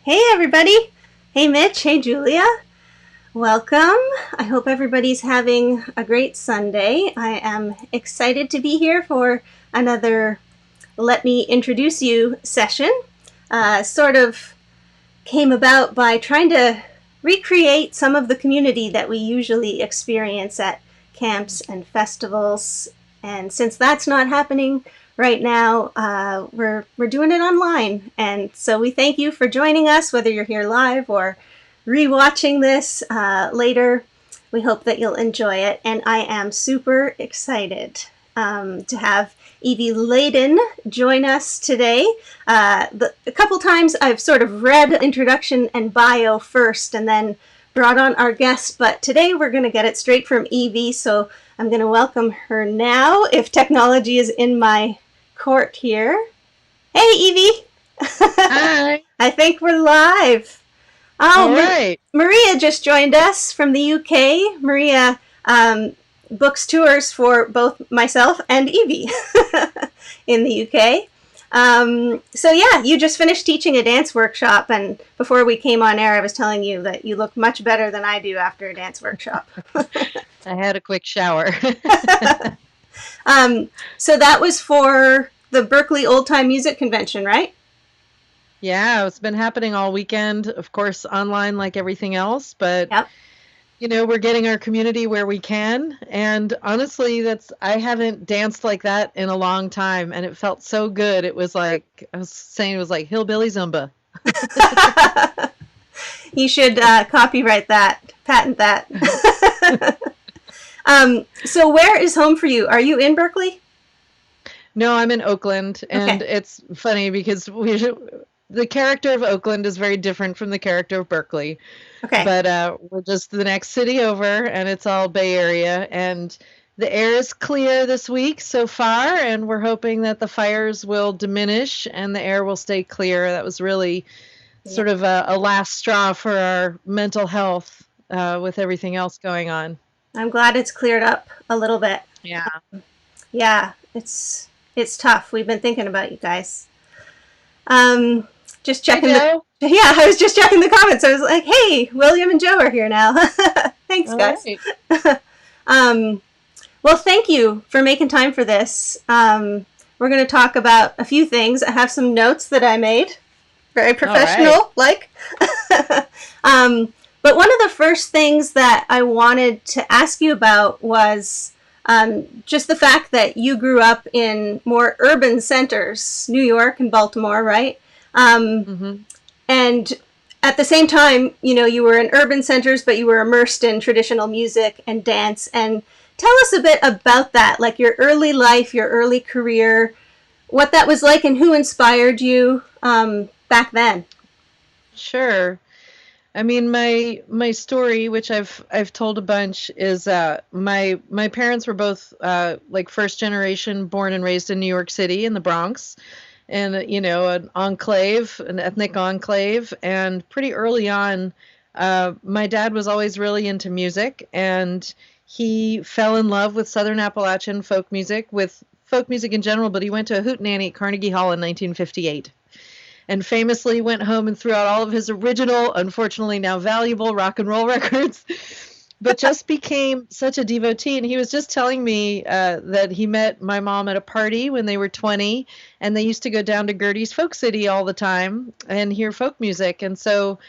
Hey, everybody. Hey, Mitch. Hey, Julia. Welcome. I hope everybody's having a great Sunday. I am excited to be here for another Let Me Introduce You session. Sort of came about by trying to recreate some of the community that we usually experience at camps and festivals. And since that's not happening right now, we're doing it online. And so we thank you for joining us, whether you're here live or rewatching this later. We hope that you'll enjoy it. And I am super excited to have Evie Ladin join us today. A couple times I've sort of read introduction and bio first and then brought on our guest, but today we're going to get it straight from Evie, so I'm going to welcome her now, if technology is in my court here. Hey, Evie! Hi. I think we're live. All right. Maria just joined us from the UK. Maria books tours for both myself and Evie in the UK. So yeah, you just finished teaching a dance workshop, and before we came on air, I was telling you that you look much better than I do after a dance workshop. I had a quick shower. So that was for the Berkeley Old Time Music Convention, right? Yeah, it's been happening all weekend, of course, online like everything else, but Yep. we're getting our community where we can. And honestly, I haven't danced like that in a long time, and it felt so good. It was like, I was saying, it was like hillbilly Zumba. You should copyright that, patent that. So where is home for you? Are you in Berkeley? No, I'm in Oakland, and Okay. it's funny because the character of Oakland is very different from the character of Berkeley. Okay. But we're just the next city over, and it's all Bay Area. And the air is clear this week so far, and we're hoping that the fires will diminish and the air will stay clear. That was really sort of a last straw for our mental health with everything else going on. I'm glad it's cleared up a little bit. Yeah. Yeah, it's tough. We've been thinking about you guys. Just checking Joe. Yeah, I was just checking the comments. I was like, hey, William and Joe are here now. Thanks, All guys. right. Well, thank you for making time for this. We're going to talk about a few things. I have some notes that I made. Very professional, like. But one of the first things that I wanted to ask you about was just the fact that you grew up in more urban centers, New York and Baltimore, right? And at the same time, you were in urban centers, but you were immersed in traditional music and dance. And tell us a bit about that, like your early life, your early career, what that was like, and who inspired you back then. Sure. I mean, my story, which I've told a bunch, is my parents were both like first generation, born and raised in New York City in the Bronx, and an enclave, an ethnic enclave. And pretty early on, my dad was always really into music, and he fell in love with Southern Appalachian folk music, with folk music in general. But he went to a hootenanny at Carnegie Hall in 1958. And famously went home and threw out all of his original, unfortunately now valuable rock and roll records, but just became such a devotee. And he was just telling me that he met my mom at a party when they were 20, and they used to go down to Gertie's Folk City all the time and hear folk music. And so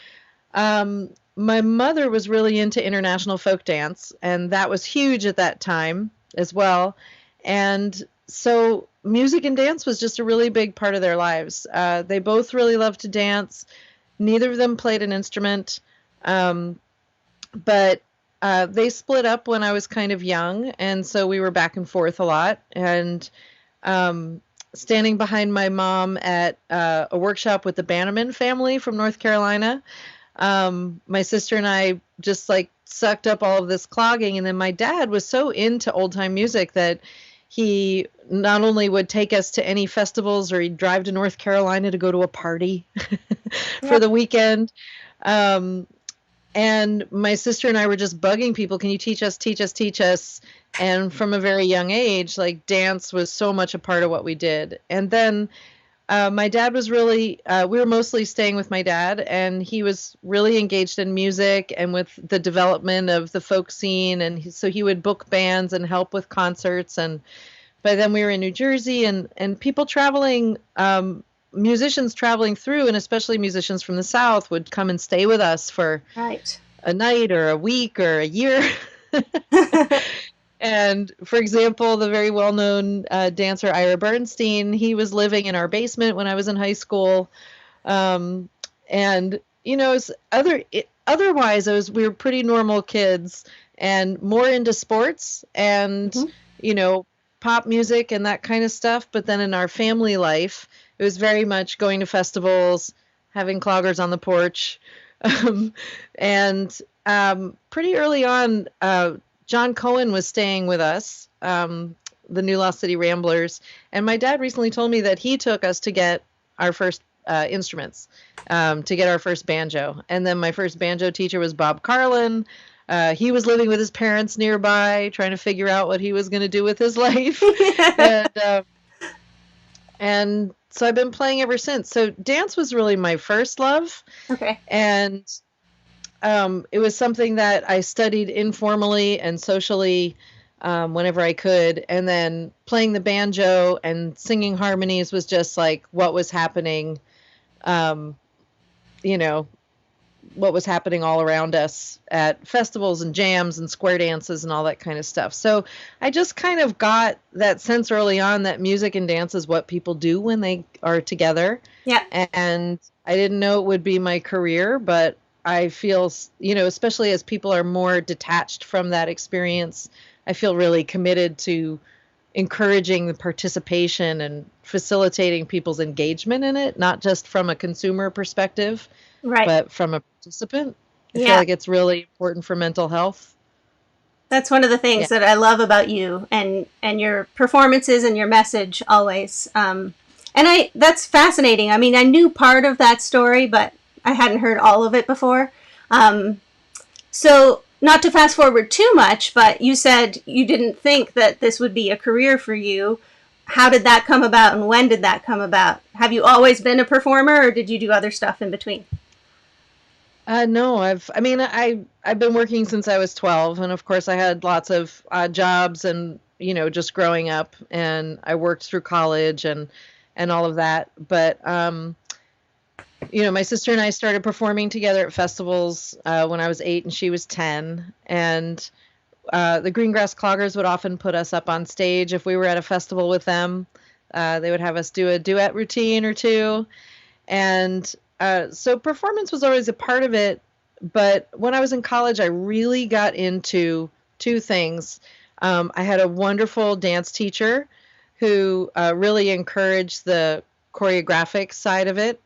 my mother was really into international folk dance, and that was huge at that time as well. And so music and dance was just a really big part of their lives. They both really loved to dance. Neither of them played an instrument, but they split up when I was kind of young, and so we were back and forth a lot. And standing behind my mom at a workshop with the Bannerman family from North Carolina, my sister and I just like sucked up all of this clogging. And then my dad was so into old time music that he not only would take us to any festivals, or he'd drive to North Carolina to go to a party for the weekend. And my sister and I were just bugging people, can you teach us, teach us, teach us? And from a very young age, like dance was so much a part of what we did. And then My dad was really, we were mostly staying with my dad, and he was really engaged in music and with the development of the folk scene. And so he would book bands and help with concerts. And by then we were in New Jersey, and people traveling, musicians traveling through, and especially musicians from the South, would come and stay with us for Right. a night or a week or a year. And for example, the very well-known dancer Ira Bernstein, he was living in our basement when I was in high school. Um, and otherwise, we were pretty normal kids and more into sports and Mhm. you know pop music and that kind of stuff. But then in our family life, it was very much going to festivals, having cloggers on the porch, um, and pretty early on. John Cohen was staying with us, the New Lost City Ramblers, and my dad recently told me that he took us to get our first instruments, to get our first banjo. And then my first banjo teacher was Bob Carlin. He was living with his parents nearby, trying to figure out what he was going to do with his life. And so I've been playing ever since. So dance was really my first love. Okay. And it was something that I studied informally and socially whenever I could. And then playing the banjo and singing harmonies was just like what was happening, um, you know, what was happening all around us at festivals and jams and square dances and all that kind of stuff. So I just kind of got that sense early on that music and dance is what people do when they are together. Yeah. And I didn't know it would be my career, but I feel, especially as people are more detached from that experience, I feel really committed to encouraging the participation and facilitating people's engagement in it, not just from a consumer perspective, Right. but from a participant. I feel Yeah. like it's really important for mental health. That's one of the Yeah. things that I love about you and your performances and your message always. And that's fascinating. I mean, I knew part of that story, but I hadn't heard all of it before. Um, so not to fast forward too much, but you said you didn't think that this would be a career for you. How did that come about, and when did that come about? Have you always been a performer, or did you do other stuff in between? No, I've been working since I was 12, and of course I had lots of jobs and just growing up, and I worked through college and all of that. But my sister and I started performing together at festivals when I was 8 and she was 10, and the Greengrass Cloggers would often put us up on stage if we were at a festival with them. They would have us do a duet routine or two, and so performance was always a part of it. But when I was in college, I really got into two things. I had a wonderful dance teacher who really encouraged the choreographic side of it,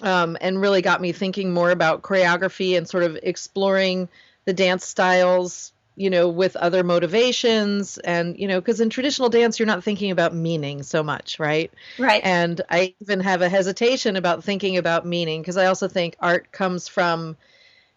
and really got me thinking more about choreography and sort of exploring the dance styles, with other motivations. And, because in traditional dance, you're not thinking about meaning so much, right? Right. And I even have a hesitation about thinking about meaning, because I also think art comes from,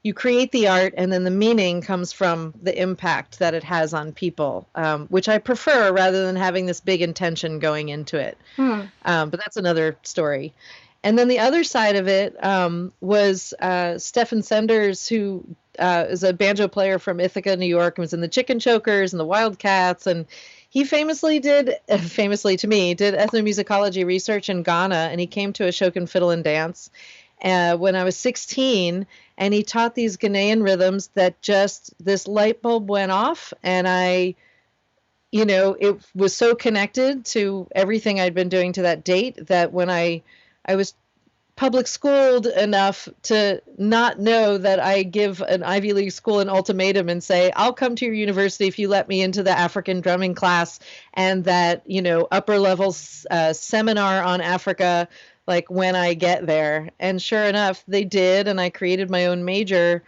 you create the art, and then the meaning comes from the impact that it has on people, which I prefer rather than having this big intention going into it. Hmm. But that's another story. And then the other side of it was Stephen Senders, who is a banjo player from Ithaca, New York, and was in the Chicken Chokers and the Wildcats. And he famously to me, did ethnomusicology research in Ghana. And he came to Ashokan Fiddle and Dance when I was 16. And he taught these Ghanaian rhythms that just, this light bulb went off. And it was so connected to everything I'd been doing to that date that when I was public schooled enough to not know that I give an Ivy League school an ultimatum and say, I'll come to your university if you let me into the African drumming class and that, upper level seminar on Africa, like when I get there. And sure enough, they did. And I created my own major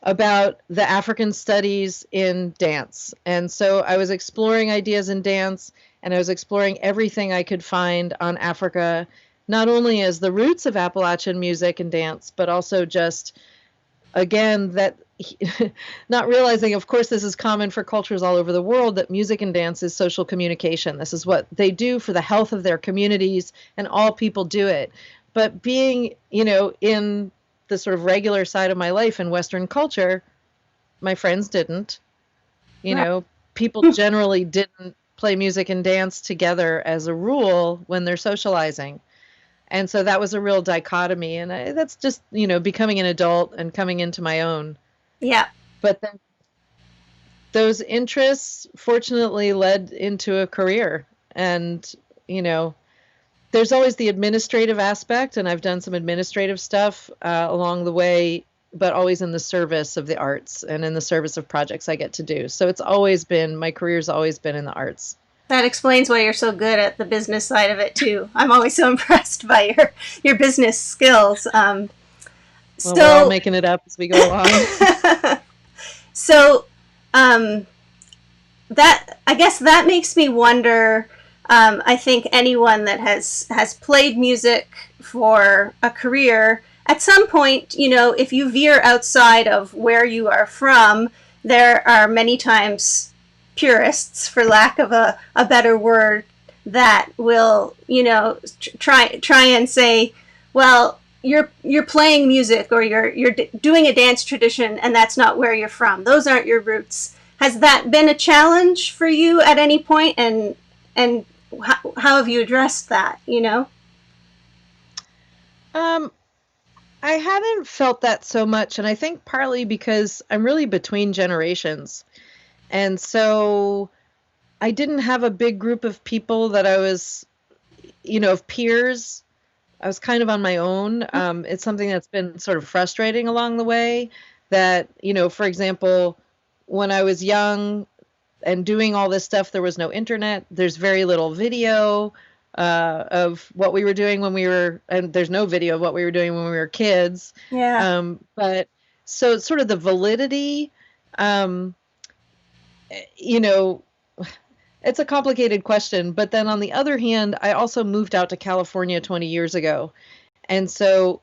about the African studies in dance. And so I was exploring ideas in dance, and I was exploring everything I could find on Africa, not only as the roots of Appalachian music and dance, but also just, again, that not realizing, of course, this is common for cultures all over the world, that music and dance is social communication. This is what they do for the health of their communities, and all people do it. But being, in the sort of regular side of my life in Western culture, my friends didn't. You Right. know, people generally didn't play music and dance together as a rule when they're socializing. And so that was a real dichotomy. And that's just, becoming an adult and coming into my own. Yeah. But then those interests fortunately led into a career. And, there's always the administrative aspect, and I've done some administrative stuff along the way, but always in the service of the arts and in the service of projects I get to do. So my career's always been in the arts. That explains why you're so good at the business side of it too. I'm always so impressed by your business skills. Well, we're all making it up as we go along. So, that, I guess that makes me wonder. I think anyone that has played music for a career, at some point, if you veer outside of where you are from, there are many times purists, for lack of a better word, that will, try and say, well, you're playing music, or you're doing a dance tradition, and that's not where you're from. Those aren't your roots. Has that been a challenge for you at any point, and how have you addressed that? I haven't felt that so much, and I think partly because I'm really between generations. And so I didn't have a big group of people that I was, of peers. I was kind of on my own. It's something that's been sort of frustrating along the way, that, for example, when I was young and doing all this stuff, there was no internet. There's very little video of what we were doing and there's no video of what we were doing when we were kids. Yeah. But so it's sort of the validity, you know, it's a complicated question. But then on the other hand, I also moved out to California 20 years ago. And so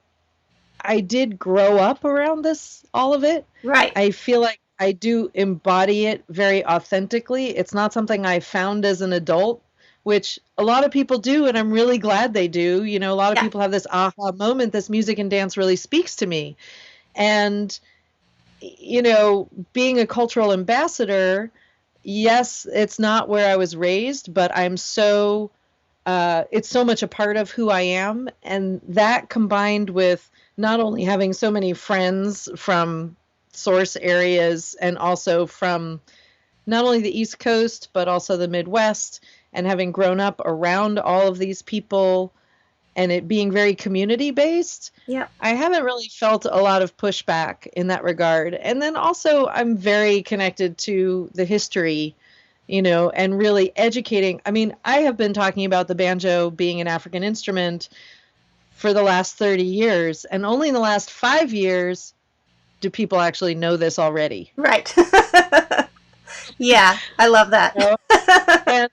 I did grow up around all of it. Right. I feel like I do embody it very authentically. It's not something I found as an adult, which a lot of people do, and I'm really glad they do. A lot of people have this aha moment, this music and dance really speaks to me. And, being a cultural ambassador, yes, it's not where I was raised, but it's so much a part of who I am. And that, combined with not only having so many friends from source areas and also from not only the East Coast, but also the Midwest, and having grown up around all of these people and it being very community based, I haven't really felt a lot of pushback in that regard. And then also I'm very connected to the history, and really educating. I mean, I have been talking about the banjo being an African instrument for the last 30 years, and only in the last 5 years do people actually know this already. Right. Yeah, I love that. And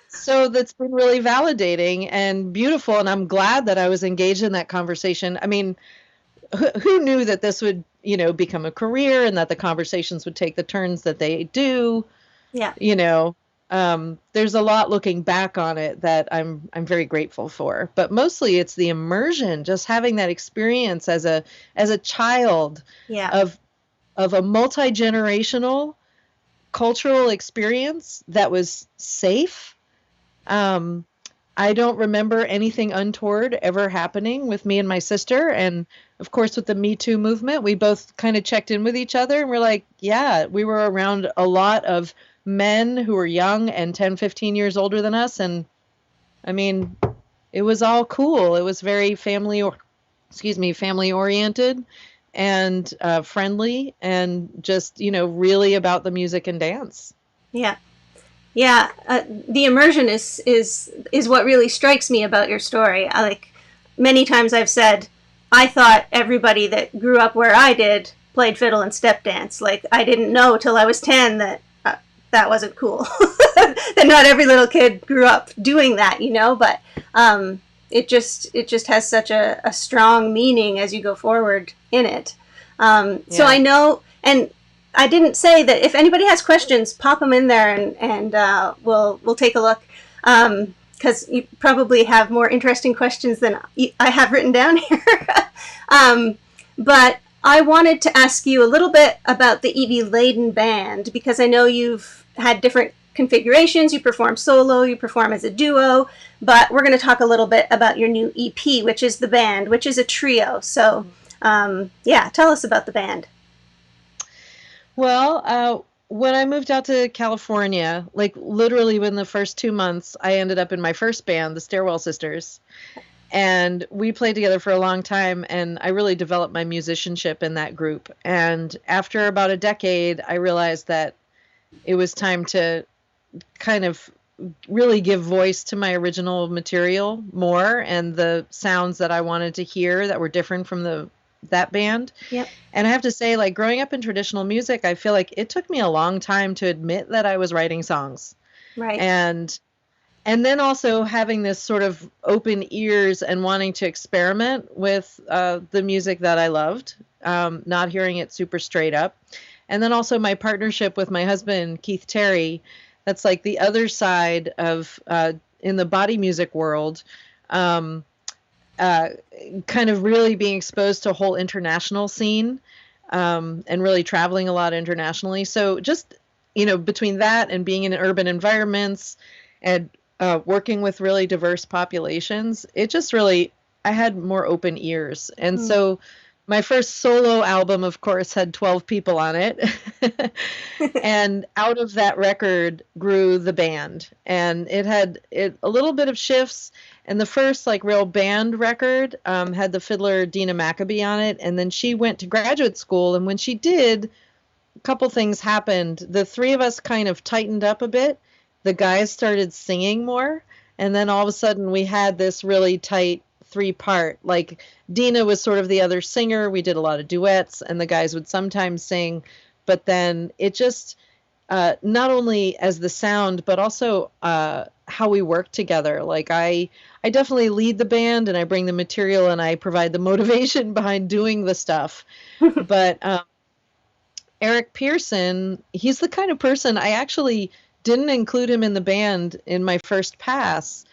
so that's been really validating and beautiful, and I'm glad that I was engaged in that conversation. I mean, who knew that this would, become a career, and that the conversations would take the turns that they do? Yeah. There's a lot looking back on it that I'm very grateful for, but mostly it's the immersion, just having that experience as a child of a multi-generational cultural experience that was safe. I don't remember anything untoward ever happening with me and my sister. And of course, with the Me Too movement, we both kind of checked in with each other, and we're like, yeah, we were around a lot of men who were young and 10, 15 years older than us. And I mean, it was all cool. It was very family oriented and friendly, and just, really about the music and dance. Yeah. Yeah, the immersion is what really strikes me about your story. Many times I've said, I thought everybody that grew up where I did played fiddle and step dance. I didn't know till I was 10 that that wasn't cool. That not every little kid grew up doing that, but it just has such a strong meaning as you go forward in it. So I know, and I didn't say that. If anybody has questions, pop them in there, and we'll take a look. Because you probably have more interesting questions than I have written down here. But I wanted to ask you a little bit about the Evie Ladin band, because I know you've had different configurations. You perform solo, you perform as a duo, but we're going to talk a little bit about your new EP, which is the band, which is a trio. So, yeah, tell us about the band. Well, when I moved out to California, like literally within the first 2 months, I ended up in my first band, the Stairwell Sisters. And we played together for a long time, and I really developed my musicianship in that group. And after about a decade, I realized that it was time to kind of really give voice to my original material more and the sounds that I wanted to hear that were different from that band. Yep. And I have to say, like growing up in traditional music, I feel like it took me a long time to admit that I was writing songs. Right. And then also having this sort of open ears and wanting to experiment with the music that I loved, not hearing it super straight up. And then also my partnership with my husband, Keith Terry, that's like the other side of, in the body music world, kind of really being exposed to a whole international scene, and really traveling a lot internationally. So just, between that and being in urban environments and working with really diverse populations, it just really, I had more open ears. And so my first solo album, of course, had 12 people on it. And out of that record grew the band. And it had a little bit of shifts. And the first like real band record had the fiddler Dina Maccabee on it. And then she went to graduate school. And when she did, a couple things happened. The three of us kind of tightened up a bit. The guys started singing more, and then all of a sudden we had this really tight 3-part. Like Dina was sort of the other singer. We did a lot of duets, and the guys would sometimes sing, but then it just not only as the sound, but also how we work together. Like I definitely lead the band, and I bring the material, and I provide the motivation behind doing the stuff. But Eric Pearson, he's the kind of person I actually didn't include him in the band in my first pass,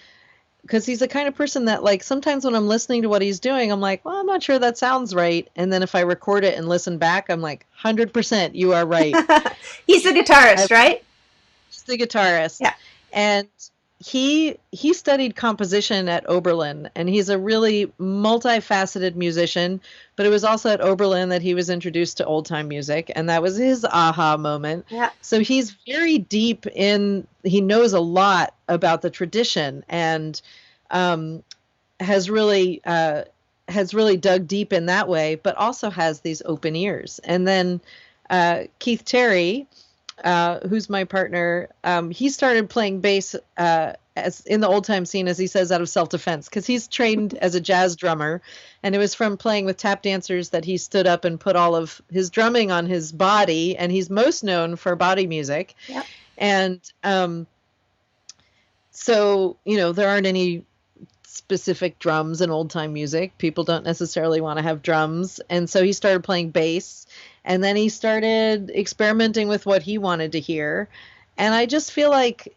because he's the kind of person that, like, sometimes when I'm listening to what he's doing, I'm like, well, I'm not sure that sounds right. And then if I record it and listen back, I'm like, 100% you are right. He's the guitarist, right? He's the guitarist. Yeah. And he studied composition at Oberlin, and he's a really multifaceted musician, but it was also at Oberlin that he was introduced to old time music, and that was his aha moment. Yeah. So he's very deep he knows a lot about the tradition, and has really dug deep in that way, but also has these open ears. And then Keith Terry, who's my partner, he started playing bass as in the old time scene, as he says, out of self-defense, because he's trained as a jazz drummer, and it was from playing with tap dancers that he stood up and put all of his drumming on his body, and he's most known for body music. Yep. And so, there aren't any specific drums in old time music. People don't necessarily want to have drums. And so he started playing bass, and then he started experimenting with what he wanted to hear. And I just feel like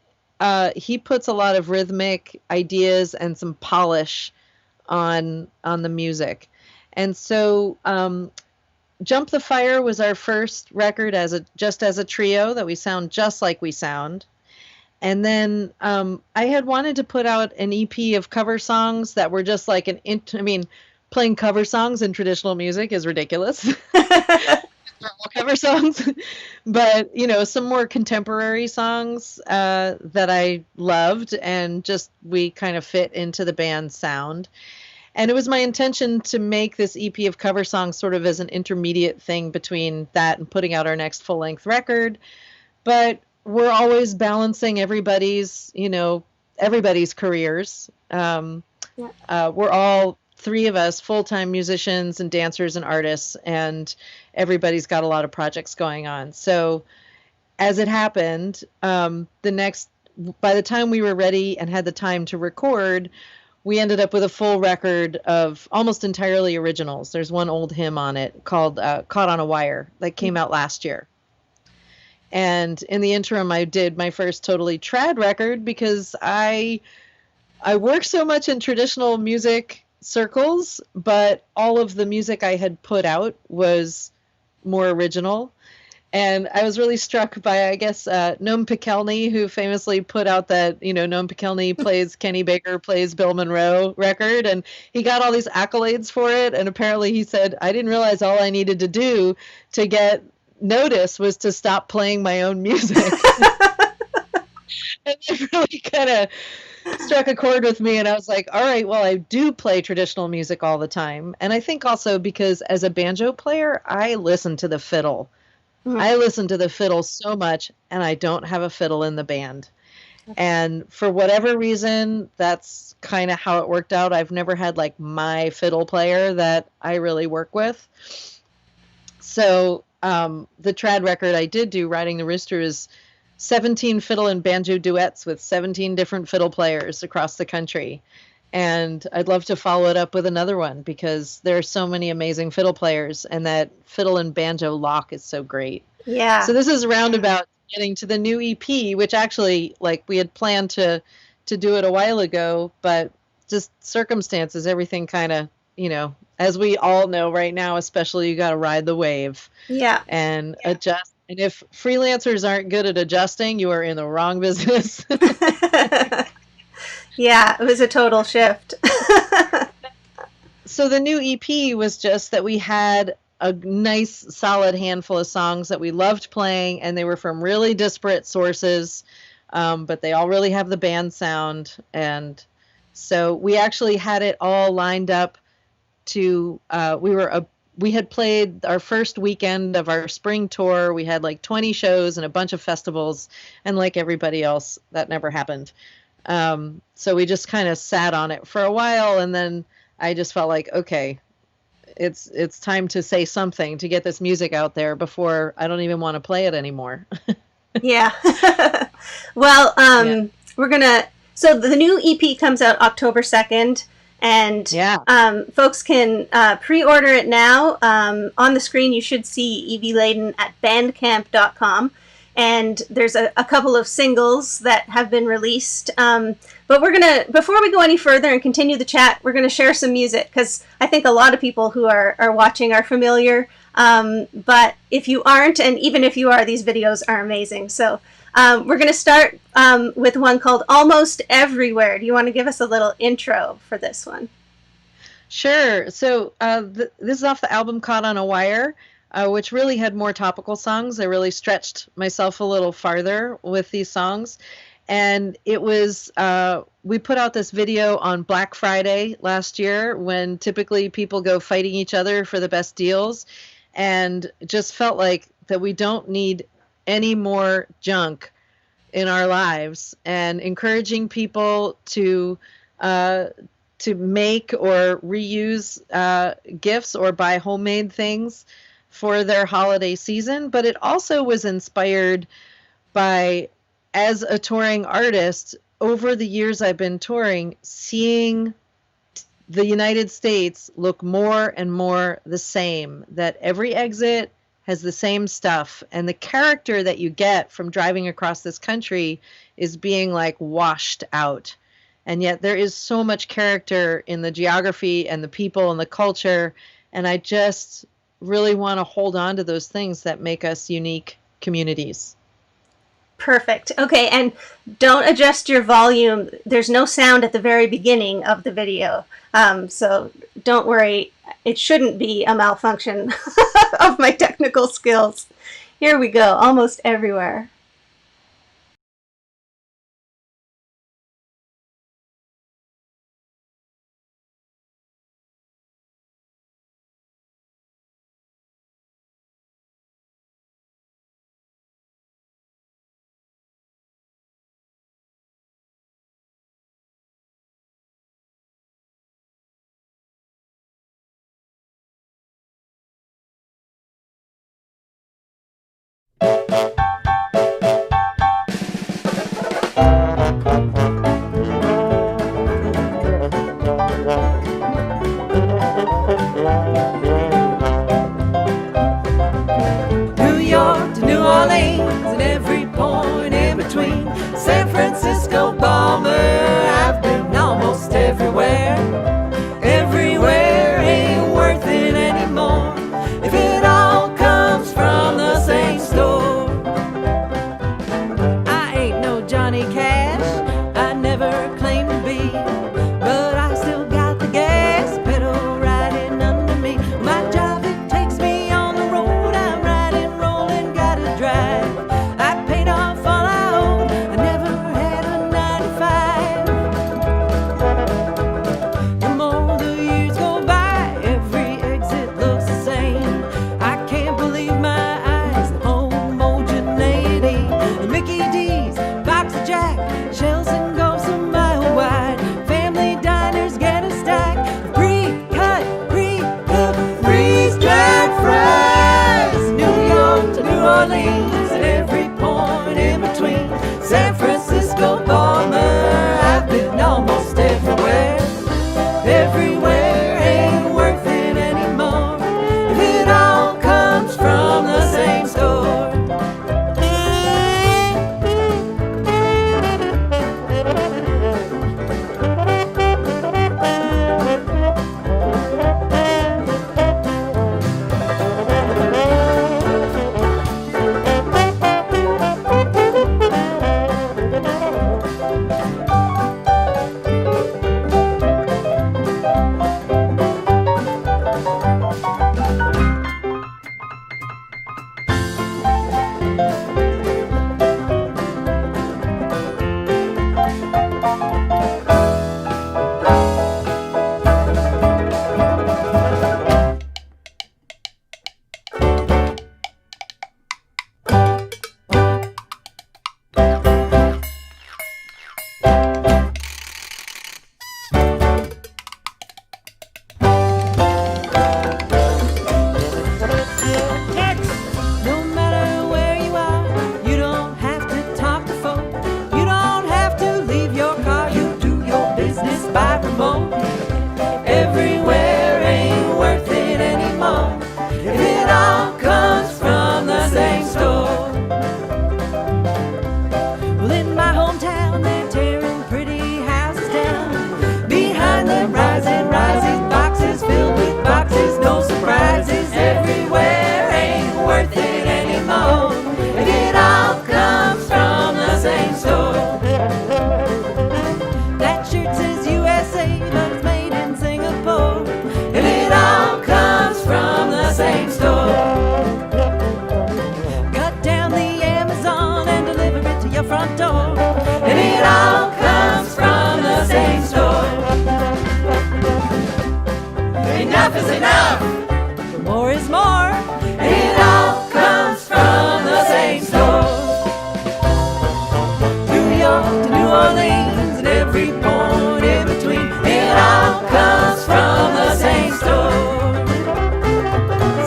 he puts a lot of rhythmic ideas and some polish on the music. And so Jump the Fire was our first record just as a trio, that we sound just like we sound. And then I had wanted to put out an EP of cover songs that were just like playing cover songs in traditional music is ridiculous. Cover songs, but some more contemporary songs that I loved, and just we kind of fit into the band's sound. And it was my intention to make this EP of cover songs sort of as an intermediate thing between that and putting out our next full-length record. But we're always balancing everybody's careers. We're all three of us full-time musicians and dancers and artists, and everybody's got a lot of projects going on. So as it happened, by the time we were ready and had the time to record, we ended up with a full record of almost entirely originals. There's one old hymn on it called Caught on a Wire that came out last year. And in the interim, I did my first totally trad record because I work so much in traditional music circles, but all of the music I had put out was more original. And I was really struck by, I guess, Noam Pikelny, who famously put out that, Noam Pikelny plays Kenny Baker, plays Bill Monroe record. And he got all these accolades for it. And apparently he said, I didn't realize all I needed to do to get notice was to stop playing my own music. And it really kind of struck a chord with me. And I was like, all right, well, I do play traditional music all the time. And I think also because as a banjo player, I listen to the fiddle. Mm. I listen to the fiddle so much, and I don't have a fiddle in the band. And for whatever reason, that's kind of how it worked out. I've never had like my fiddle player that I really work with. So the trad record I did do, Riding the Rooster, is 17 fiddle and banjo duets with 17 different fiddle players across the country. And I'd love to follow it up with another one because there are so many amazing fiddle players, and that fiddle and banjo lock is so great. Yeah. So this is roundabout getting to the new EP, which actually, like, we had planned to do it a while ago, but just circumstances, everything kind of, as we all know right now, especially, you got to ride the wave. Yeah. And adjust. And if freelancers aren't good at adjusting, you are in the wrong business. Yeah, it was a total shift. So the new EP was just that we had a nice solid handful of songs that we loved playing, and they were from really disparate sources, but they all really have the band sound. And so we actually had it all lined up to we had played our first weekend of our spring tour. We had like 20 shows and a bunch of festivals, and like everybody else, that never happened. So we just kind of sat on it for a while, and then I just felt like, okay, it's time to say something to get this music out there before I don't even want to play it anymore. Yeah. Well, Yeah. so the new EP comes out October 2nd, and folks can pre-order it now. On the screen, you should see Evie Ladin at bandcamp.com. And there's a couple of singles that have been released. But before we go any further and continue the chat, we're gonna share some music because I think a lot of people who are watching are familiar. But if you aren't, and even if you are, these videos are amazing. So we're gonna start with one called Almost Everywhere. Do you want to give us a little intro for this one? Sure. So this is off the album Caught on a Wire. Which really had more topical songs. I really stretched myself a little farther with these songs. And it was, we put out this video on Black Friday last year when typically people go fighting each other for the best deals. And it just felt like that we don't need any more junk in our lives, and encouraging people to make or reuse gifts or buy homemade things for their holiday season. But it also was inspired by, as a touring artist, over the years I've been touring, seeing the United States look more and more the same, that every exit has the same stuff. And the character that you get from driving across this country is being like washed out. And yet there is so much character in the geography and the people and the culture. And I just really want to hold on to those things that make us unique communities. Perfect. Okay, and don't adjust your volume. There's no sound at the very beginning of the video. So don't worry. It shouldn't be a malfunction of my technical skills. Here we go. Almost Everywhere. Francisco bomber. I've been almost everywhere. Everywhere ain't worth it anymore if it all comes from the same store. I ain't no Johnny Cash, I never claimed to be, but I still got the gas pedal riding under me. My job, it takes me on the road. I'm riding, rolling, gotta drive. I paid off all I owed, I never had a 9 to 5. The more the years go by, every exit looks the same. I can't believe my eyes, the homogeneity. The Mickey D's, Box of Jack, shells and gulps a mile wide. Family diners get a stack of pre-cut, pre-cooked, freeze-dried fries. New York to New Orleans and every point in between. San Francisco bomber, I've been almost everywhere. Everywhere ain't worth it anymore if it all comes from the same store. No matter where you are, you don't have to talk to folk. You don't have to leave your car. You do your business by remote. Everywhere ain't worth it anymore if it all comes from the same store. Well, in my hometown, they're tearing pretty houses down. Behind them, rising boxes filled with boxes. No surprises. Everywhere ain't worth it anymore if it all comes from the same store. That shirt says USA, but it's made in Singapore. If it all comes from the same store. Cut down the Amazon and deliver it to your front door. If it all comes from the same store. Enough is enough. More is more. And it all comes from the same store. New York to New Orleans and every point in between. It all comes from the same store.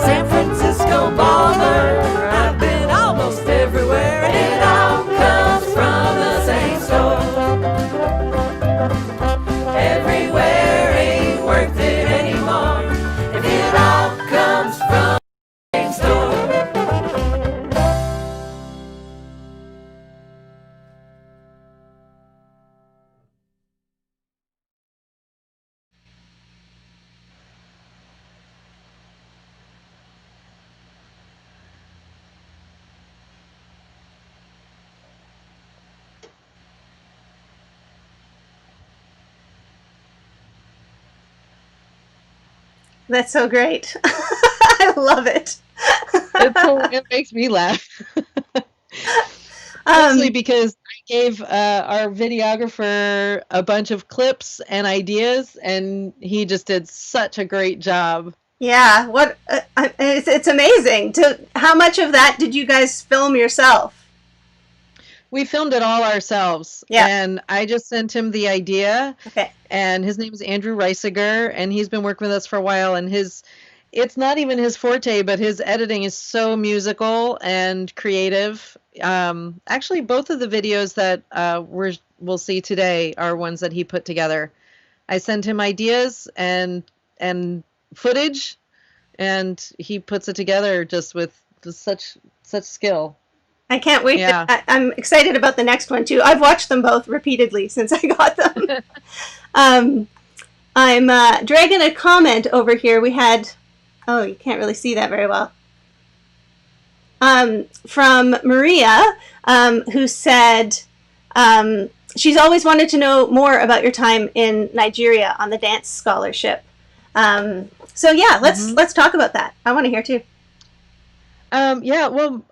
San Francisco bomber, I've been almost everywhere. And it all comes from the same store. Everywhere ain't worth it anymore if it all comes from the same store. That's so great. I love it. It makes me laugh. Mostly because I gave our videographer a bunch of clips and ideas, and he just did such a great job. Yeah, what it's amazing. How much of that did you guys film yourself? We filmed it all ourselves. Yeah. And I just sent him the idea. Okay. And his name is Andrew Reisiger, and he's been working with us for a while. And it's not even his forte, but his editing is so musical and creative. Actually, both of the videos that we'll see today are ones that he put together. I send him ideas and footage, and he puts it together just with such skill. I can't wait. Yeah. I'm excited about the next one too. I've watched them both repeatedly since I got them. um, I'm dragging a comment over here. We had, oh, you can't really see that very well. From Maria, who said she's always wanted to know more about your time in Nigeria on the dance scholarship. So yeah, let's talk about that. I want to hear too. Yeah, well,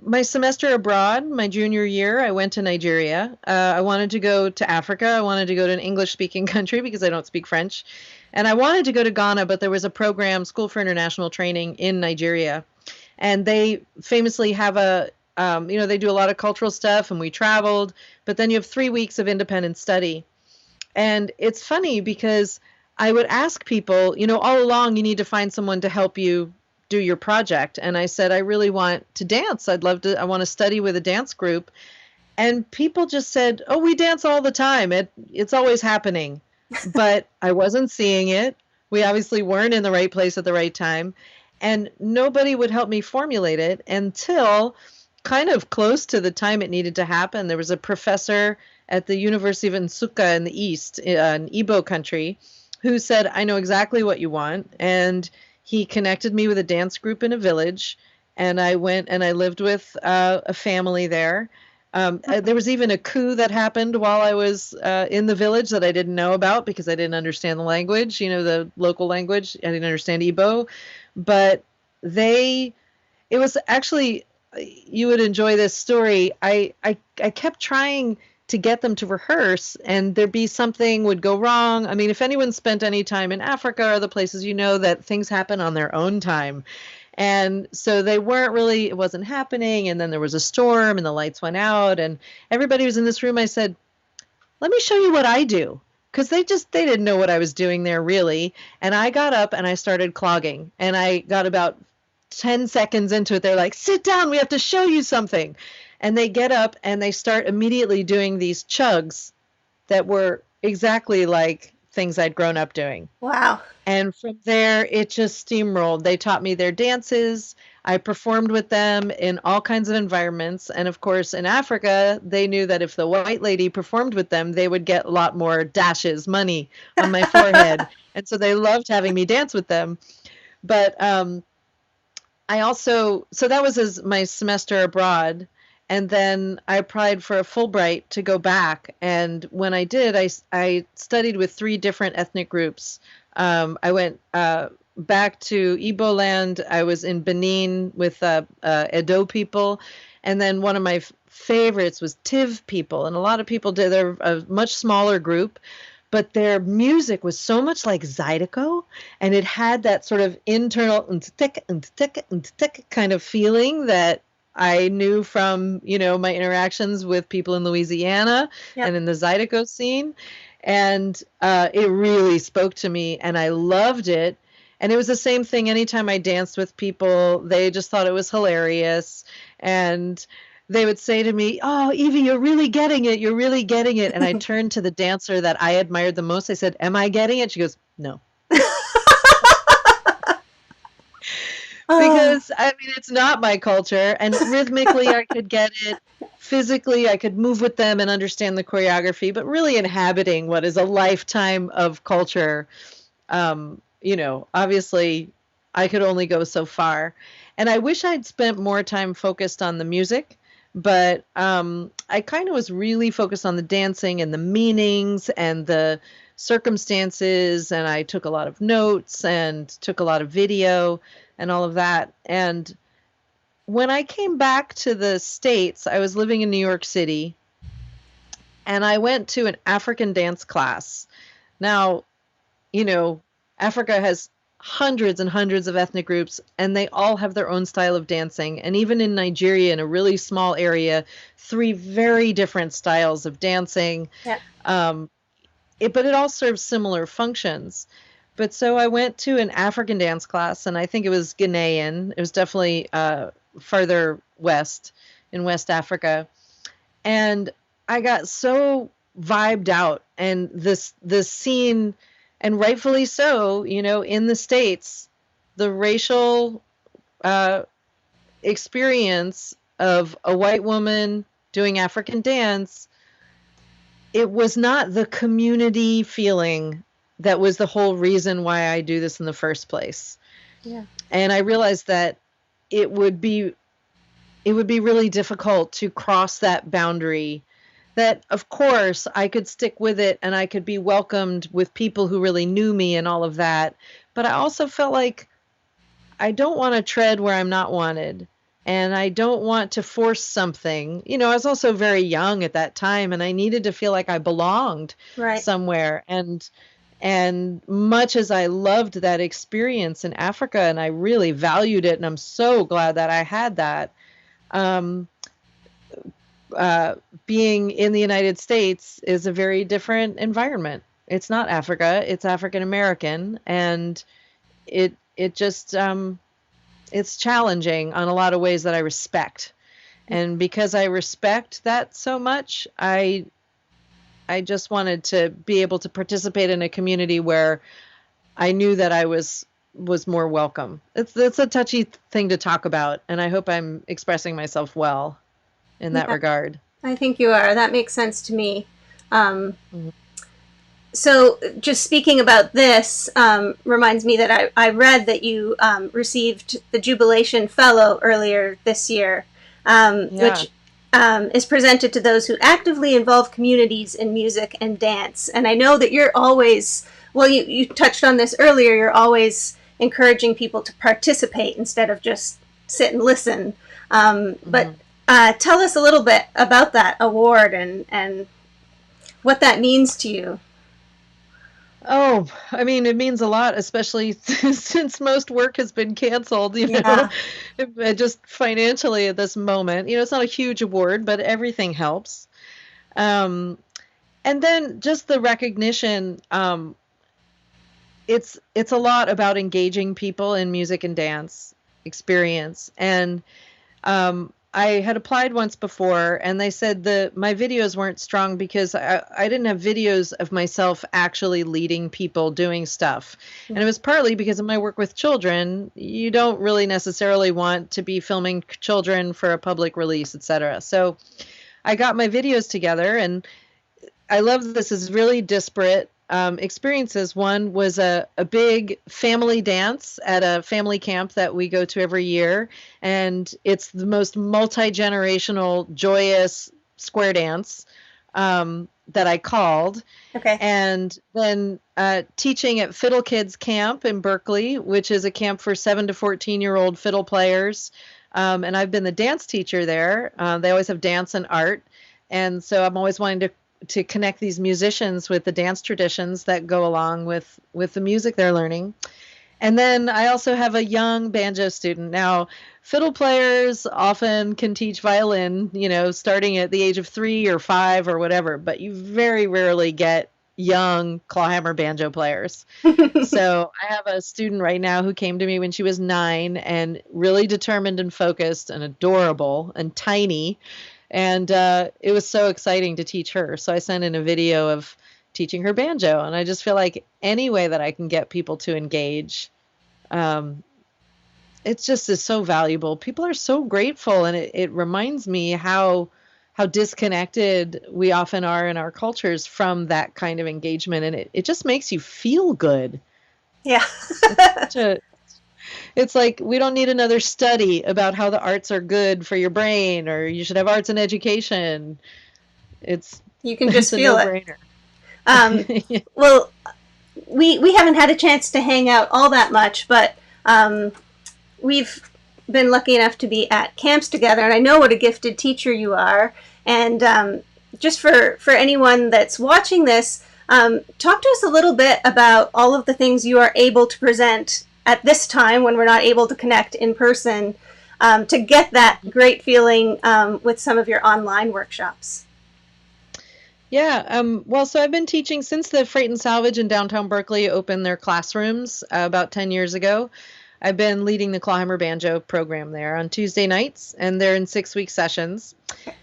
my semester abroad, my junior year, I went to Nigeria. I wanted to go to Africa. I wanted to go to an English-speaking country because I don't speak French. And I wanted to go to Ghana, but there was a program, School for International Training, in Nigeria. And they famously have they do a lot of cultural stuff, and we traveled, but then you have 3 weeks of independent study. And it's funny because I would ask people, all along, you need to find someone to help you do your project. And I said, I really want to dance. I want to study with a dance group. And people just said, oh, we dance all the time. It's always happening. But I wasn't seeing it. We obviously weren't in the right place at the right time. And nobody would help me formulate it until kind of close to the time it needed to happen. There was a professor at the University of Nsukka in the East, in Igbo country, who said, I know exactly what you want. And he connected me with a dance group in a village, and I went and I lived with a family there. There was even a coup that happened while I was in the village that I didn't know about because I didn't understand the language, the local language. I didn't understand Igbo. But it was actually, you would enjoy this story. I kept trying to get them to rehearse, and there'd be something would go wrong. I mean, if anyone spent any time in Africa or other places, that things happen on their own time. And so it wasn't happening. And then there was a storm and the lights went out and everybody was in this room. I said, let me show you what I do. Because they didn't know what I was doing there really. And I got up and I started clogging, and I got about 10 seconds into it. They're like, sit down, we have to show you something. And they get up and they start immediately doing these chugs that were exactly like things I'd grown up doing. Wow. And from there, it just steamrolled. They taught me their dances. I performed with them in all kinds of environments. And of course, in Africa, they knew that if the white lady performed with them, they would get a lot more dashes, money on my forehead. And so they loved having me dance with them. But so that was my semester abroad. And then I applied for a Fulbright to go back. And when I did, I studied with 3 different ethnic groups. I went back to Igbo land. I was in Benin with Edo people. And then one of my favorites was Tiv people. And a lot of people did. They're a much smaller group. But their music was so much like Zydeco, and it had that sort of internal kind of feeling that I knew from, my interactions with people in Louisiana and in the Zydeco scene. And it really spoke to me, and I loved it. And it was the same thing anytime I danced with people. They just thought it was hilarious. And they would say to me, oh, Evie, you're really getting it. You're really getting it. And I turned to the dancer that I admired the most. I said, am I getting it? She goes, no. Because, it's not my culture. And rhythmically, I could get it. Physically, I could move with them and understand the choreography. But really inhabiting what is a lifetime of culture, obviously, I could only go so far. And I wish I'd spent more time focused on the music. But I kind of was really focused on the dancing and the meanings and the circumstances. And I took a lot of notes and took a lot of video and all of that. And when I came back to the States, I was living in New York City, and I went to an African dance class. Now, Africa has hundreds and hundreds of ethnic groups, and they all have their own style of dancing. And even in Nigeria, in a really small area, 3 very different styles of dancing. Yeah. But it all serves similar functions. But so I went to an African dance class, and I think it was Ghanaian. It was definitely further west, in West Africa. And I got so vibed out, and this scene, and rightfully so, in the States, the racial experience of a white woman doing African dance, it was not the community feeling that was the whole reason why I do this in the first place. Yeah. And I realized that it would be really difficult to cross that boundary. That, of course, I could stick with it and I could be welcomed with people who really knew me and all of that. But I also felt like I don't want to tread where I'm not wanted. And I don't want to force something. You know, I was also very young at that time and I needed to feel like I belonged Right. somewhere. And much as I loved that experience in Africa and I really valued it, and I'm so glad that I had that, being in the United States is a very different environment. It's not Africa, it's African American, and it just it's challenging on a lot of ways that I respect. And because I respect that so much, I just wanted to be able to participate in a community where I knew that I was more welcome. It's a touchy thing to talk about, and I hope I'm expressing myself well in that regard. I think you are. That makes sense to me. So just speaking about this reminds me that I read that you received the Jubilation Fellow earlier this year, which is presented to those who actively involve communities in music and dance. And I know that you're always, well, you touched on this earlier, you're always encouraging people to participate instead of just sit and listen. But tell us a little bit about that award and what that means to you. Oh, I mean, it means a lot, especially since most work has been canceled, you know, just financially at this moment. You know, it's not a huge award, but everything helps. And then just the recognition, it's a lot about engaging people in music and dance experience. And I had applied once before and they said my videos weren't strong because I didn't have videos of myself actually leading people doing stuff. And it was partly because of my work with children. You don't really necessarily want to be filming children for a public release, etc. So I got my videos together, and I love this is really disparate experiences. One was a big family dance at a family camp that we go to every year. And it's the most multi-generational, joyous square dance that I called. Okay. And then teaching at Fiddle Kids Camp in Berkeley, which is a camp for 7 to 14-year-old fiddle players. And I've been the dance teacher there. They always have dance and art. And so I'm always wanting to connect these musicians with the dance traditions that go along with the music they're learning. And then I also have a young banjo student. Now, fiddle players often can teach violin, you know, starting at the age of 3 or 5 or whatever, but you very rarely get young clawhammer banjo players. So I have a student right now who came to me when she was 9 and really determined and focused and adorable and tiny. And it was so exciting to teach her. So I sent in a video of teaching her banjo. And I just feel like any way that I can get people to engage, it's just is so valuable. People are so grateful. And it reminds me how disconnected we often are in our cultures from that kind of engagement. And it just makes you feel good. Yeah. It's like we don't need another study about how the arts are good for your brain or you should have arts in education. You can just feel it. Yeah. Well, we haven't had a chance to hang out all that much, but we've been lucky enough to be at camps together, and I know what a gifted teacher you are. And just for anyone that's watching this, talk to us a little bit about all of the things you are able to present at this time when we're not able to connect in person, to get that great feeling with some of your online workshops. Yeah, well, so I've been teaching since the Freight and Salvage in downtown Berkeley opened their classrooms about 10 years ago. I've been leading the Clawhammer Banjo program there on Tuesday nights, and they're in 6-week sessions.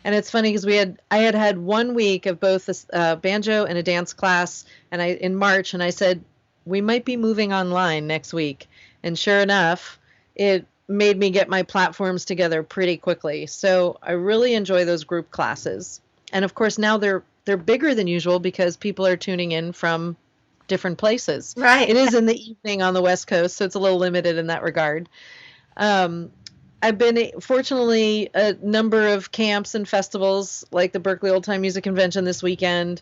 And it's funny because I had 1 week of both a banjo and a dance class, and in March, and I said, we might be moving online next week. And sure enough, it made me get my platforms together pretty quickly. So I really enjoy those group classes. And of course now they're bigger than usual because people are tuning in from different places. Right. It is in the evening on the West Coast, so it's a little limited in that regard. I've been, fortunately, a number of camps and festivals like the Berkeley Old Time Music Convention this weekend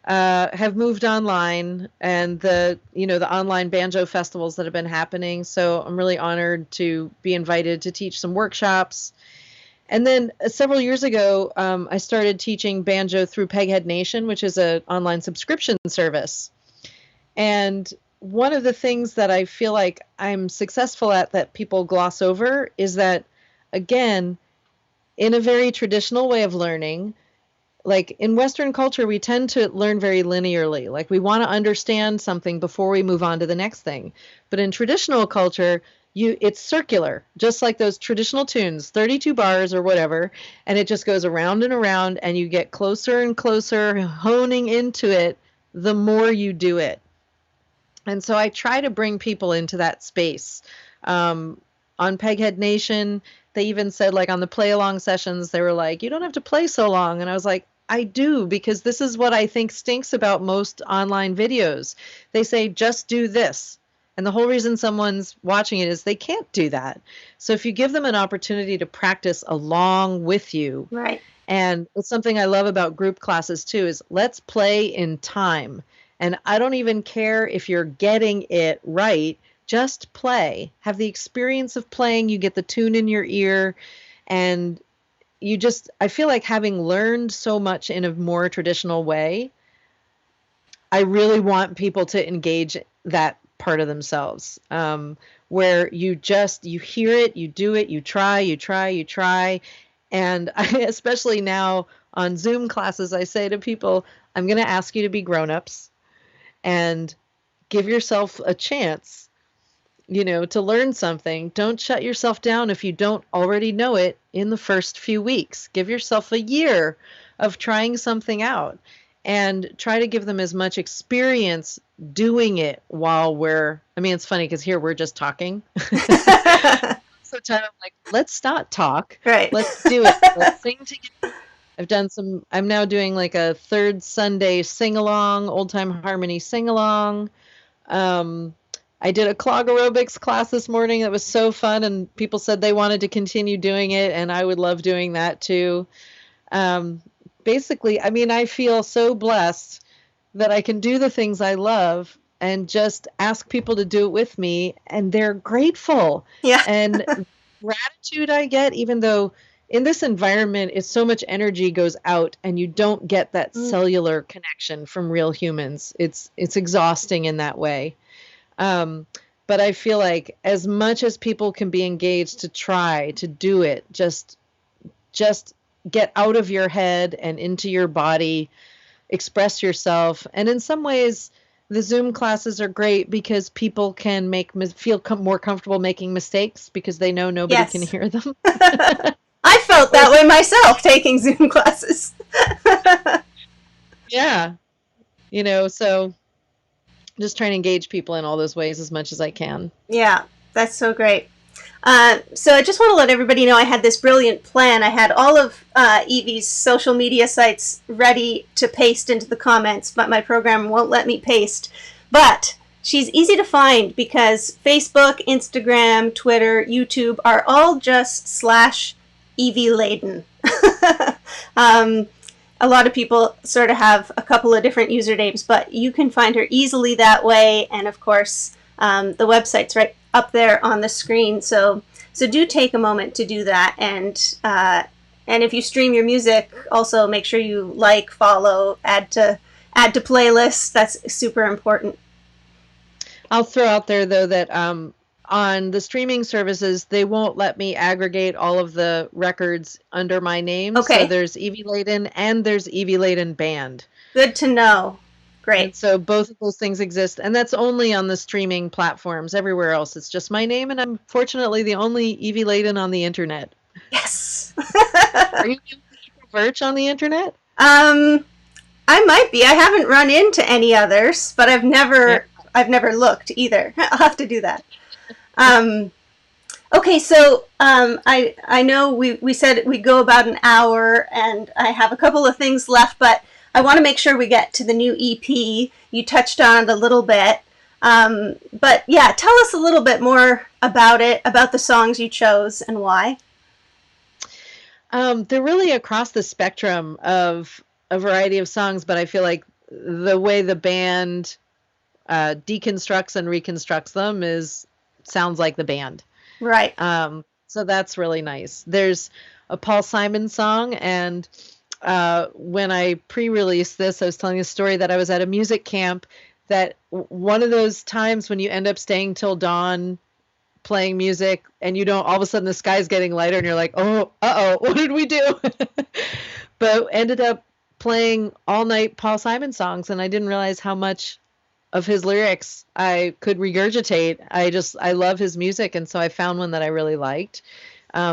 have moved online, and the online banjo festivals that have been happening. So I'm really honored to be invited to teach some workshops. And then several years ago, I started teaching banjo through Peghead Nation, which is an online subscription service. And one of the things that I feel like I'm successful at that people gloss over is that, again, in a very traditional way of learning, like in Western culture, we tend to learn very linearly. Like we want to understand something before we move on to the next thing. But in traditional culture, it's circular, just like those traditional tunes, 32 bars or whatever, and it just goes around and around, and you get closer and closer, honing into it the more you do it. And so I try to bring people into that space. On Peghead Nation, they even said, like, on the play along sessions, they were like, you don't have to play so long. And I was like, I do, because this is what I think stinks about most online videos. They say, just do this. And the whole reason someone's watching it is they can't do that. So if you give them an opportunity to practice along with you. Right. And it's something I love about group classes too, is let's play in time. And I don't even care if you're getting it right. Just play. Have the experience of playing. You get the tune in your ear. And I feel like having learned so much in a more traditional way, I really want people to engage that part of themselves, where you hear it, you do it, you try. And especially now on Zoom classes, I say to people, I'm going to ask you to be grown-ups and give yourself a chance, to learn something. Don't shut yourself down if you don't already know it in the first few weeks. Give yourself a year of trying something out and try to give them as much experience doing it while it's funny because here we're just talking. So I'm like, let's not talk. Right. Let's do it. Let's sing together. I'm now doing like a third Sunday sing-along, old time harmony sing-along. I did a clog aerobics class this morning that was so fun, and people said they wanted to continue doing it, and I would love doing that too. Basically, I feel so blessed that I can do the things I love and just ask people to do it with me, and they're grateful. Yeah. And gratitude I get, even though in this environment, it's so much energy goes out and you don't get that cellular connection from real humans. It's exhausting in that way. But I feel like as much as people can be engaged to try to do it, just get out of your head and into your body, express yourself. And in some ways, the Zoom classes are great because people can feel more comfortable making mistakes because they know nobody can hear them. I felt that way myself taking Zoom classes. Yeah. So just trying to engage people in all those ways as much as I can. Yeah, that's so great. So I just want to let everybody know I had this brilliant plan. I had all of Evie's social media sites ready to paste into the comments, but my program won't let me paste. But she's easy to find because Facebook, Instagram, Twitter, YouTube are all just /Evie Ladin. A lot of people sort of have a couple of different usernames, but you can find her easily that way. And of course, the website's right up there on the screen. So do take a moment to do that. And if you stream your music, also make sure you like, follow, add to playlists. That's super important. I'll throw out there though that on the streaming services, they won't let me aggregate all of the records under my name. Okay. So there's Evie Ladin and there's Evie Ladin Band. Good to know. Great. And so both of those things exist, and that's only on the streaming platforms. Everywhere else, it's just my name, and I'm fortunately the only Evie Ladin on the internet. Yes. Are you Birch on the internet? I might be. I haven't run into any others, but I've never looked either. I'll have to do that. Okay, so I know we said we go about an hour, and I have a couple of things left, but I want to make sure we get to the new EP. You touched on it a little bit, but yeah, tell us a little bit more about it, about the songs you chose and why. They're really across the spectrum of a variety of songs, but I feel like the way the band deconstructs and reconstructs them sounds like the band. Right. So that's really nice. There's a Paul Simon song, and when I pre-released this, I was telling a story that I was at a music camp, that one of those times when you end up staying till dawn playing music and you don't, all of a sudden the sky's getting lighter and you're like, oh, what did we do? But ended up playing all night Paul Simon songs, and I didn't realize how much of his lyrics I could regurgitate. I love his music, and so I found one that I really liked.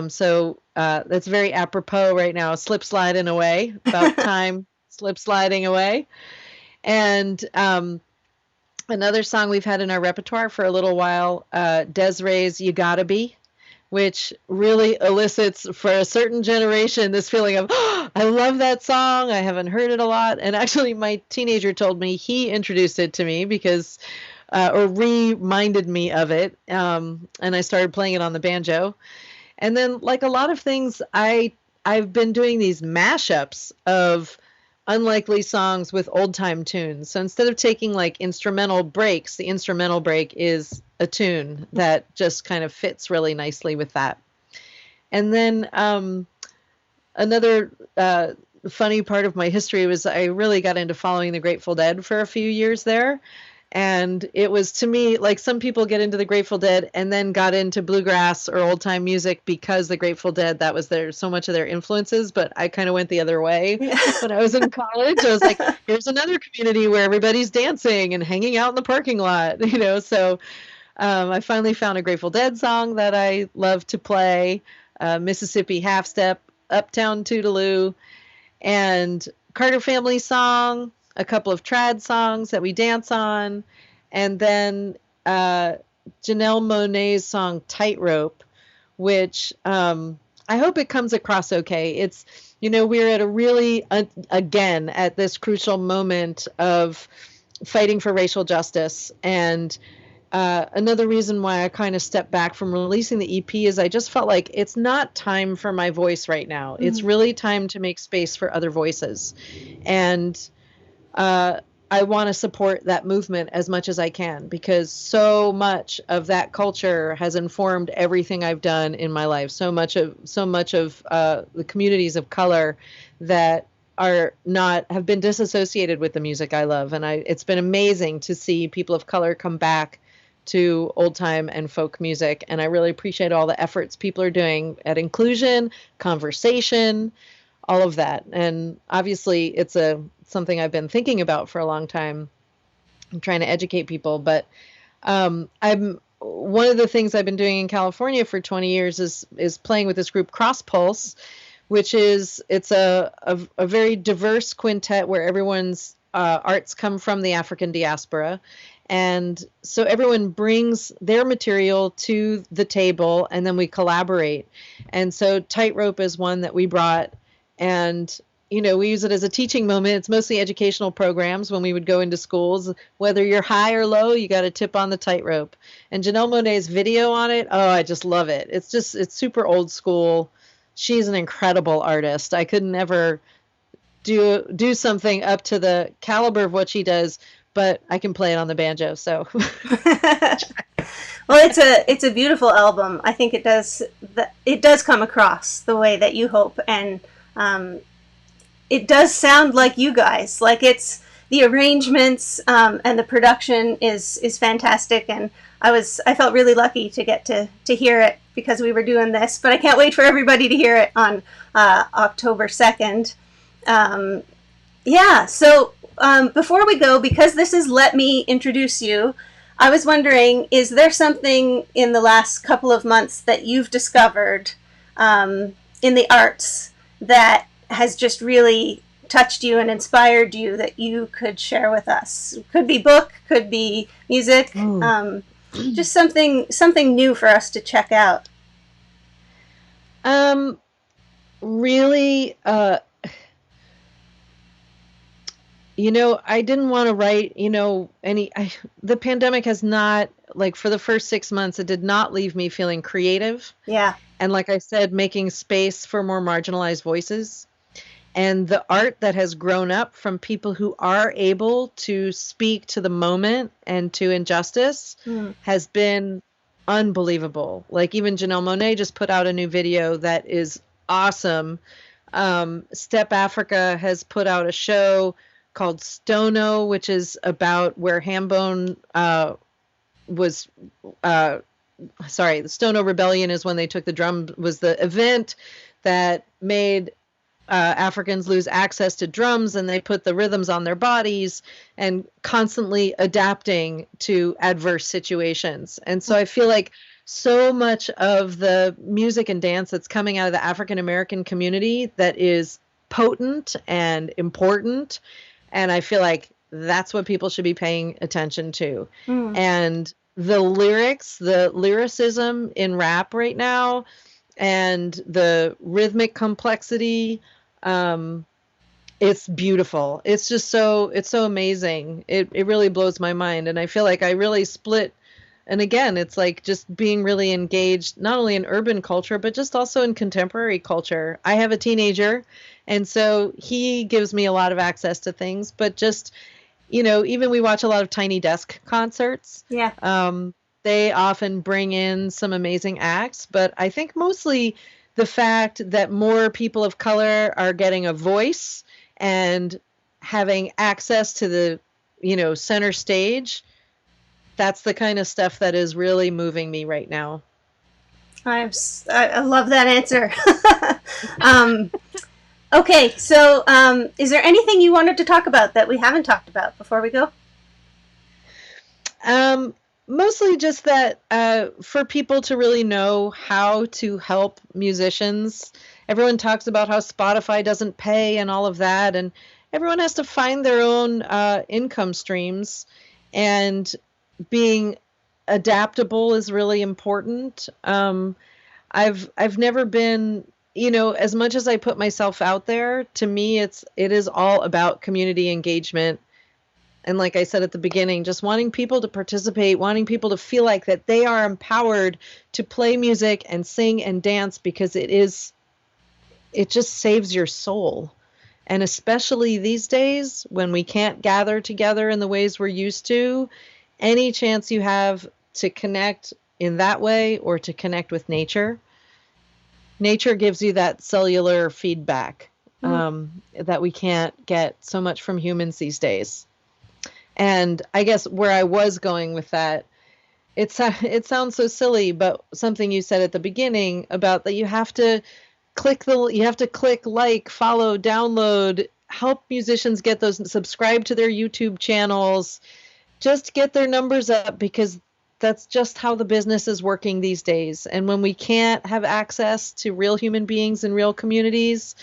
So that's very apropos right now. Slip sliding away, about time, slip sliding away. And another song we've had in our repertoire for a little while, Desiree's You Gotta Be, which really elicits for a certain generation this feeling of, oh, I love that song. I haven't heard it a lot. And actually, my teenager told me he introduced it to me because, or reminded me of it. And I started playing it on the banjo. And then, like a lot of things, I've been doing these mashups of unlikely songs with old time tunes. So instead of taking like instrumental breaks, the instrumental break is a tune that just kind of fits really nicely with that. And then another funny part of my history was I really got into following the Grateful Dead for a few years there. And it was, to me, like some people get into the Grateful Dead and then got into bluegrass or old time music because the Grateful Dead, that was so much of their influences. But I kind of went the other way. When I was in college, I was like, here's another community where everybody's dancing and hanging out in the parking lot, So I finally found a Grateful Dead song that I love to play, Mississippi Half Step, Uptown Toodaloo, and Carter Family song, a couple of trad songs that we dance on, and then Janelle Monáe's song Tightrope, which I hope it comes across okay. It's, we're at a really, again, at this crucial moment of fighting for racial justice. And another reason why I kind of stepped back from releasing the EP is I just felt like it's not time for my voice right now. Mm-hmm. It's really time to make space for other voices. And I want to support that movement as much as I can, because so much of that culture has informed everything I've done in my life. So much of the communities of color that have been disassociated with the music I love. And it's been amazing to see people of color come back to old time and folk music. And I really appreciate all the efforts people are doing at inclusion, conversation, all of that. And obviously it's something I've been thinking about for a long time. I'm trying to educate people, but one of the things I've been doing in California for 20 years is playing with this group Cross Pulse, which it's a very diverse quintet where everyone's arts come from the African diaspora. And so everyone brings their material to the table and then we collaborate. And so Tightrope is one that we brought, and we use it as a teaching moment. It's mostly educational programs when we would go into schools. Whether you're high or low, you got to tip on the tightrope. And Janelle Monáe's video on it, oh, I just love it. It's super old school. She's an incredible artist. I could never do something up to the caliber of what she does, but I can play it on the banjo. So, well, it's a beautiful album. I think it does come across the way that you hope, and it does sound like you guys. Like the arrangements and the production is fantastic, and I felt really lucky to get to hear it because we were doing this. But I can't wait for everybody to hear it on October 2nd. So before we go, because this is Let Me Introduce You, I was wondering, is there something in the last couple of months that you've discovered in the arts that has just really touched you and inspired you that you could share with us? Could be book, could be music, just something new for us to check out. Um, really, I didn't want to write, the pandemic has not, like, for the first 6 months, it did not leave me feeling creative. Yeah. And like I said, making space for more marginalized voices. And the art that has grown up from people who are able to speak to the moment and to injustice has been unbelievable. Like, even Janelle Monáe just put out a new video that is awesome. Step Africa has put out a show called Stono, which is about where Hambone was. The Stono Rebellion is when they took the drum, was the event that made Africans lose access to drums, and they put the rhythms on their bodies and constantly adapting to adverse situations. And so I feel like so much of the music and dance that's coming out of the African American community that is potent and important. And I feel like that's what people should be paying attention to. And the lyrics, the lyricism in rap right now, and the rhythmic complexity, it's beautiful. It's just it's so amazing. It really blows my mind. And I feel like I really split. And again, it's like just being really engaged, not only in urban culture, but just also in contemporary culture. I have a teenager, and so he gives me a lot of access to things, but just, even we watch a lot of Tiny Desk concerts. Yeah. They often bring in some amazing acts, but I think mostly the fact that more people of color are getting a voice and having access to the, center stage, that's the kind of stuff that is really moving me right now. I love that answer. Okay, so is there anything you wanted to talk about that we haven't talked about before we go? Mostly just that for people to really know how to help musicians. Everyone talks about how Spotify doesn't pay and all of that, and everyone has to find their own income streams, and being adaptable is really important. I've never been, as much as I put myself out there, to me it is all about community engagement. And like I said at the beginning, just wanting people to participate, wanting people to feel like that they are empowered to play music and sing and dance, because it just saves your soul. And especially these days when we can't gather together in the ways we're used to, any chance you have to connect in that way or to connect with nature gives you that cellular feedback that we can't get so much from humans these days. And I guess where I was going with that, it sounds so silly, but something you said at the beginning about that you have to click, like, follow, download, help musicians get those, subscribe to their YouTube channels, just get their numbers up, because that's just how the business is working these days. And when we can't have access to real human beings in real communities,